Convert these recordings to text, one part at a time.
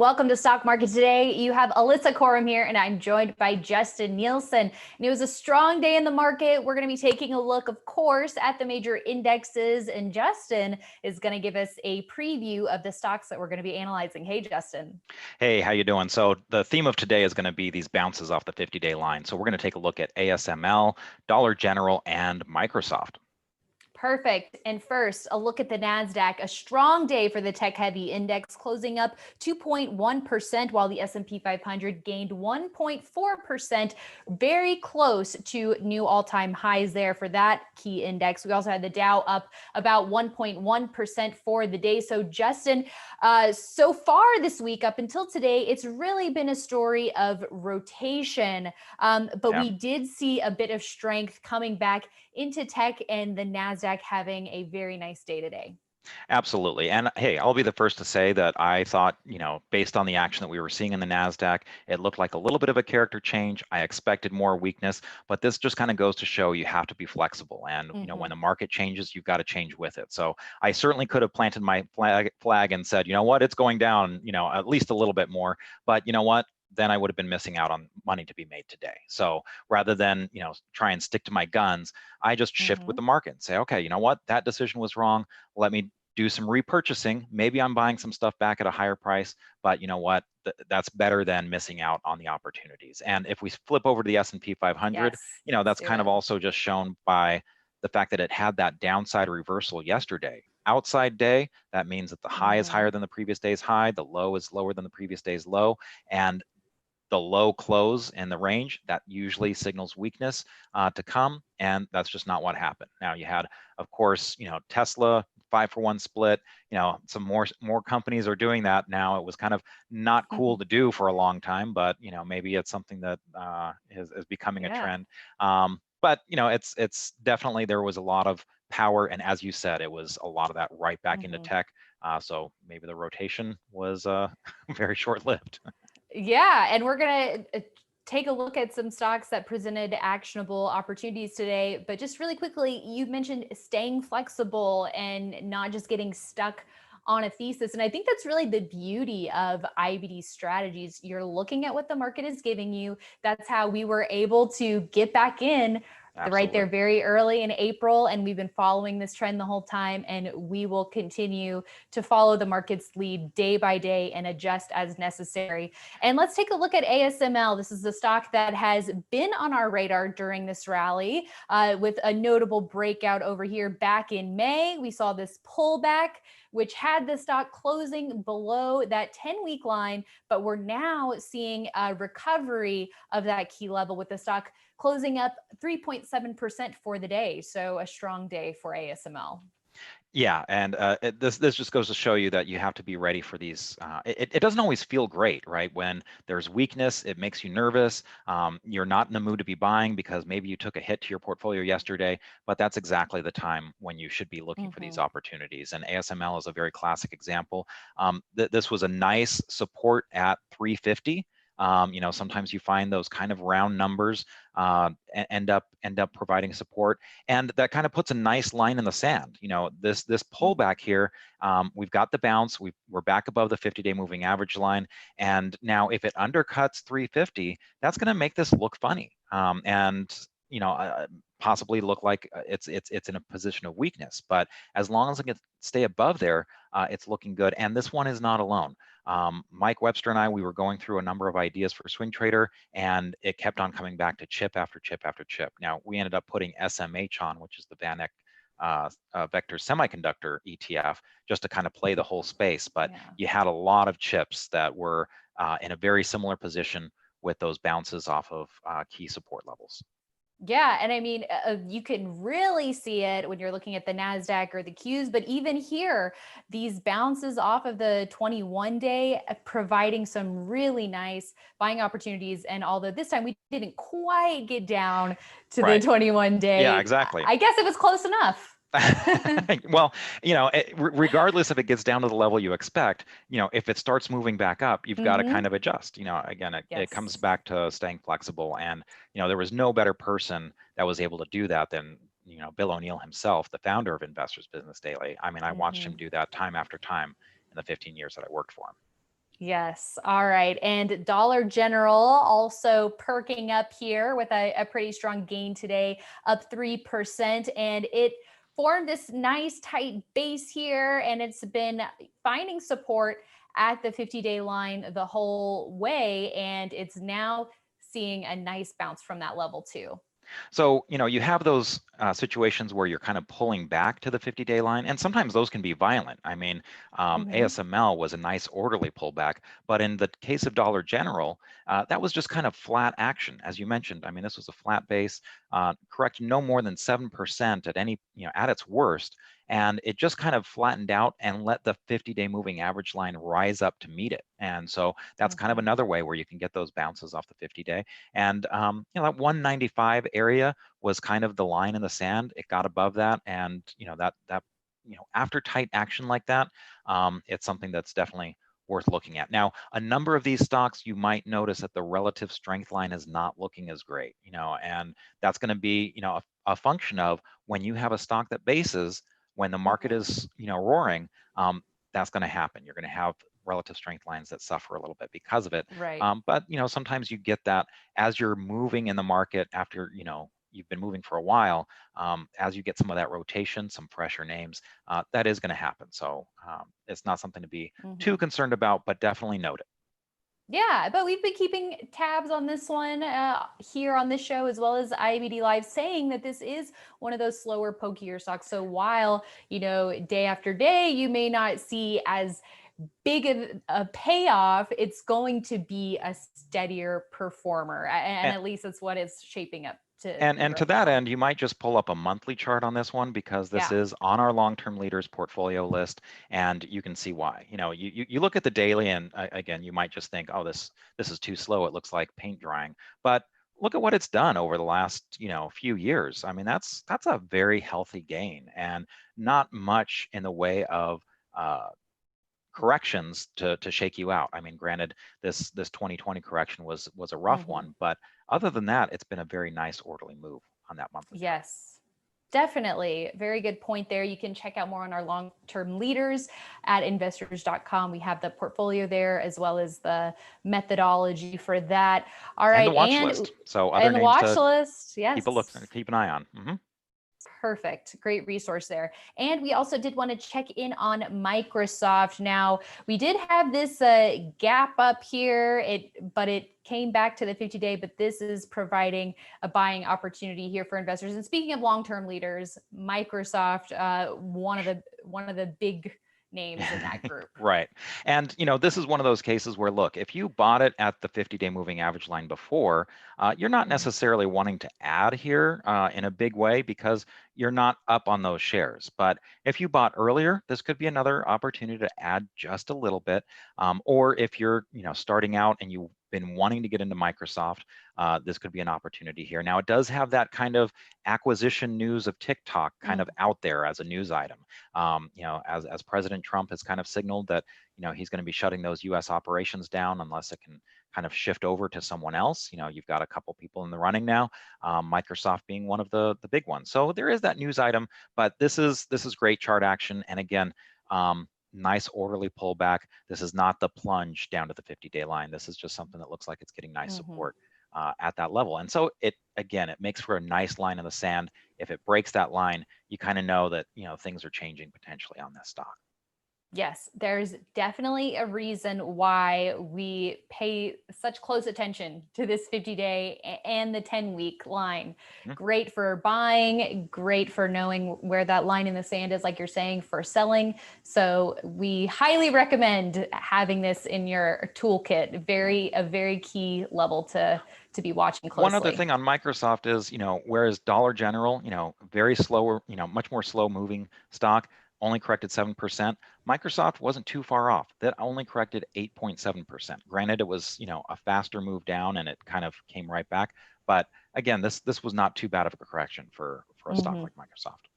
welcome to Stock Market Today. You have Alyssa Corum here, and I'm joined by Justin Nielsen. And it was a strong day in the market. We're going to be taking a look, of course, at the major indexes, and Justin is going to give us a preview of the stocks that we're going to be analyzing. Hey, Justin. Hey, how you doing? So the theme of today is going to be these bounces off the 50-day line. So we're going to take a look at ASML, Dollar General, and Microsoft. Perfect. And first, a look at the NASDAQ, a strong day for the tech-heavy index, closing up 2.1%, while the S&P 500 gained 1.4%, very close to new all-time highs there for that key index. We also had the Dow up about 1.1% for the day. So Justin, so far this week, up until today, it's really been a story of rotation, but we did see a bit of strength coming back into tech, and the NASDAQ having a very nice day today. Absolutely. And hey, I'll be the first to say that I thought, based on the action that we were seeing in the NASDAQ, it looked like a little bit of a character change. I expected more weakness, but this just kind of goes to show you have to be flexible. And, when the market changes, you've got to change with it. So I certainly could have planted my flag and said, you know what, it's going down, at least a little bit more. But you know what? Then I would have been missing out on money to be made today. So rather than, try and stick to my guns, I just shift with the market and say, okay, you know what, that decision was wrong. Let me do some repurchasing. Maybe I'm buying some stuff back at a higher price, but you know what, that's better than missing out on the opportunities. And if we flip over to the S&P 500, that's kind of also just shown by the fact that it had that downside reversal yesterday. Outside day, that means that the high is higher than the previous day's high, the low is lower than the previous day's low, and the low close in the range, that usually signals weakness to come, and that's just not what happened. Now you had, of course, Tesla 5-for-1 split. Some more companies are doing that now. It was kind of not cool to do for a long time, but maybe it's something that is becoming a trend. But it's definitely, there was a lot of power, and as you said, it was a lot of that right back into tech. So maybe the rotation was very short-lived. Yeah, and we're going to take a look at some stocks that presented actionable opportunities today. But just really quickly, you mentioned staying flexible and not just getting stuck on a thesis. And I think that's really the beauty of IBD strategies. You're looking at what the market is giving you. That's how we were able to get back in right there very early in April. And we've been following this trend the whole time. And we will continue to follow the market's lead day by day and adjust as necessary. And let's take a look at ASML. This is the stock that has been on our radar during this rally with a notable breakout over here back in May. We saw this pullback, which had the stock closing below that 10-week line, but we're now seeing a recovery of that key level with the stock closing up 3.7% for the day. So a strong day for ASML. Yeah, and this just goes to show you that you have to be ready for these. It doesn't always feel great, right? When there's weakness, it makes you nervous. You're not in the mood to be buying because maybe you took a hit to your portfolio yesterday, but that's exactly the time when you should be looking for these opportunities. And ASML is a very classic example. This was a nice support at 350. Sometimes you find those kind of round numbers end up providing support, and that kind of puts a nice line in the sand. This pullback here, we've got the bounce, we're back above the 50-day moving average line, and now if it undercuts 350, that's going to make this look funny, and possibly look like it's in a position of weakness. But as long as it can stay above there, it's looking good. And this one is not alone. Mike Webster and I, we were going through a number of ideas for Swing Trader, and it kept on coming back to chip after chip after chip. Now, we ended up putting SMH on, which is the VanEck Vector Semiconductor ETF, just to kind of play the whole space. But you had a lot of chips that were in a very similar position with those bounces off of key support levels. Yeah, and I mean, you can really see it when you're looking at the NASDAQ or the Qs, but even here, these bounces off of the 21-day providing some really nice buying opportunities. And although this time we didn't quite get down to the 21-day, yeah, exactly. I guess it was close enough. Well, regardless if it gets down to the level you expect, if it starts moving back up, you've got to kind of adjust. Again, it comes back to staying flexible. And, there was no better person that was able to do that than, Bill O'Neill himself, the founder of Investors Business Daily. I mean, I watched him do that time after time in the 15 years that I worked for him. Yes. All right. And Dollar General also perking up here with a pretty strong gain today, up 3%. And it formed this nice tight base here, and it's been finding support at the 50-day line the whole way. And it's now seeing a nice bounce from that level too. So, you have those situations where you're kind of pulling back to the 50-day line, and sometimes those can be violent. I mean, Mhm. ASML was a nice orderly pullback, but in the case of Dollar General, that was just kind of flat action, as you mentioned. I mean, this was a flat base, correct no more than 7% at any, at its worst, and it just kind of flattened out and let the 50-day moving average line rise up to meet it. And so that's kind of Mhm. another way where you can get those bounces off the 50-day. And that 195 area was kind of the line in the sand. It got above that, and that after tight action like that, it's something that's definitely worth looking at. Now, a number of these stocks, you might notice that the relative strength line is not looking as great, and that's going to be, a function of when you have a stock that bases when the market Mhm. is, roaring. That's going to happen. You're going to have relative strength lines that suffer a little bit because of it. Right. But sometimes you get that as you're moving in the market after you've been moving for a while. As you get some of that rotation, some fresher names, that is going to happen. So it's not something to be too Mhm. concerned about, but definitely note it. Yeah, but we've been keeping tabs on this one here on this show, as well as IBD Live, saying that this is one of those slower, pokier stocks. So while, day after day, you may not see as big of a payoff, it's going to be a steadier performer. And And, at least that's what it's shaping up to And be and to right that now. end, you might just pull up a monthly chart on this one because this Yeah. is on our long-term leaders portfolio list, and you can see why. You look at the daily, and again, you might just think, oh, this is too slow. It looks like paint drying. But look at what it's done over the last few years. I mean, that's a very healthy gain, and not much in the way of corrections to shake you out. I mean, granted, this 2020 correction was a rough Hmm. one, but other than that, it's been a very nice orderly move on that monthly chart. Yes. Definitely. Very good point there. You can check out more on our long term leaders at investors.com. We have the portfolio there as well as the methodology for that. All And the right. watch list. So other And the names watch to list. keep a look, Yes. keep an eye on. Perfect. Great resource there. And we also did want to check in on Microsoft. Now, we did have this gap up here, but it came back to the 50-day, but this is providing a buying opportunity here for investors. And speaking of long-term leaders, Microsoft, one of the big names in that group. Right. And this is one of those cases where, look, if you bought it at the 50-day moving average line before, you're not Mhm. necessarily wanting to add here in a big way because you're not up on those shares. But if you bought earlier, this could be another opportunity to add just a little bit. Or if you're, starting out and you've been wanting to get into Microsoft, this could be an opportunity here. Now, it does have that kind of acquisition news of TikTok kind of Mm. out there as a news item. As President Trump has kind of signaled that he's going to be shutting those U.S. operations down unless it can kind of shift over to someone else. You've got a couple people in the running now, Microsoft being one of the big ones. So there is that news item, but this is great chart action. And again, nice orderly pullback. This is not the plunge down to the 50-day line. This is just something that looks like it's getting nice Mhm. support at that level. And so it makes for a nice line in the sand. If it breaks that line, you kind of know that things are changing potentially on this stock. Yes, there's definitely a reason why we pay such close attention to this 50-day and the 10-week line. Mhm. Great for buying, great for knowing where that line in the sand is, like you're saying, for selling. So we highly recommend having this in your toolkit. Yeah. A very key level to be watching One other closely. thing on Microsoft is, whereas Dollar General, very slower, much more slow moving stock, only corrected 7%. Microsoft wasn't too far off. That only corrected 8.7%. Granted, it was, a faster move down and it kind of came right back. But again, this was not too bad of a correction for a stock Mhm. like Microsoft.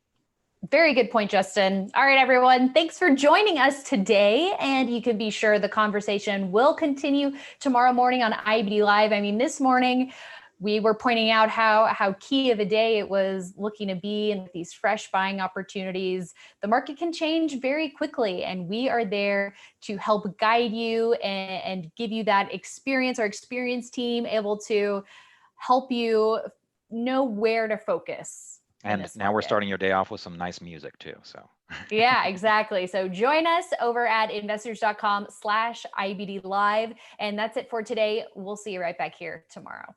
Very good point, Justin. All right, everyone. Thanks for joining us today. And you can be sure the conversation will continue tomorrow morning on IBD Live. I mean, this morning, we were pointing out how key of a day it was looking to be, and with these fresh buying opportunities, the market can change very quickly, and we are there to help guide you and give you that experience. Our experience team able to help you know where to focus in And this now we're market. starting your day off with some nice music too. So Yeah, exactly. So join us over at investors.com/IBD live. And that's it for today. We'll see you right back here tomorrow.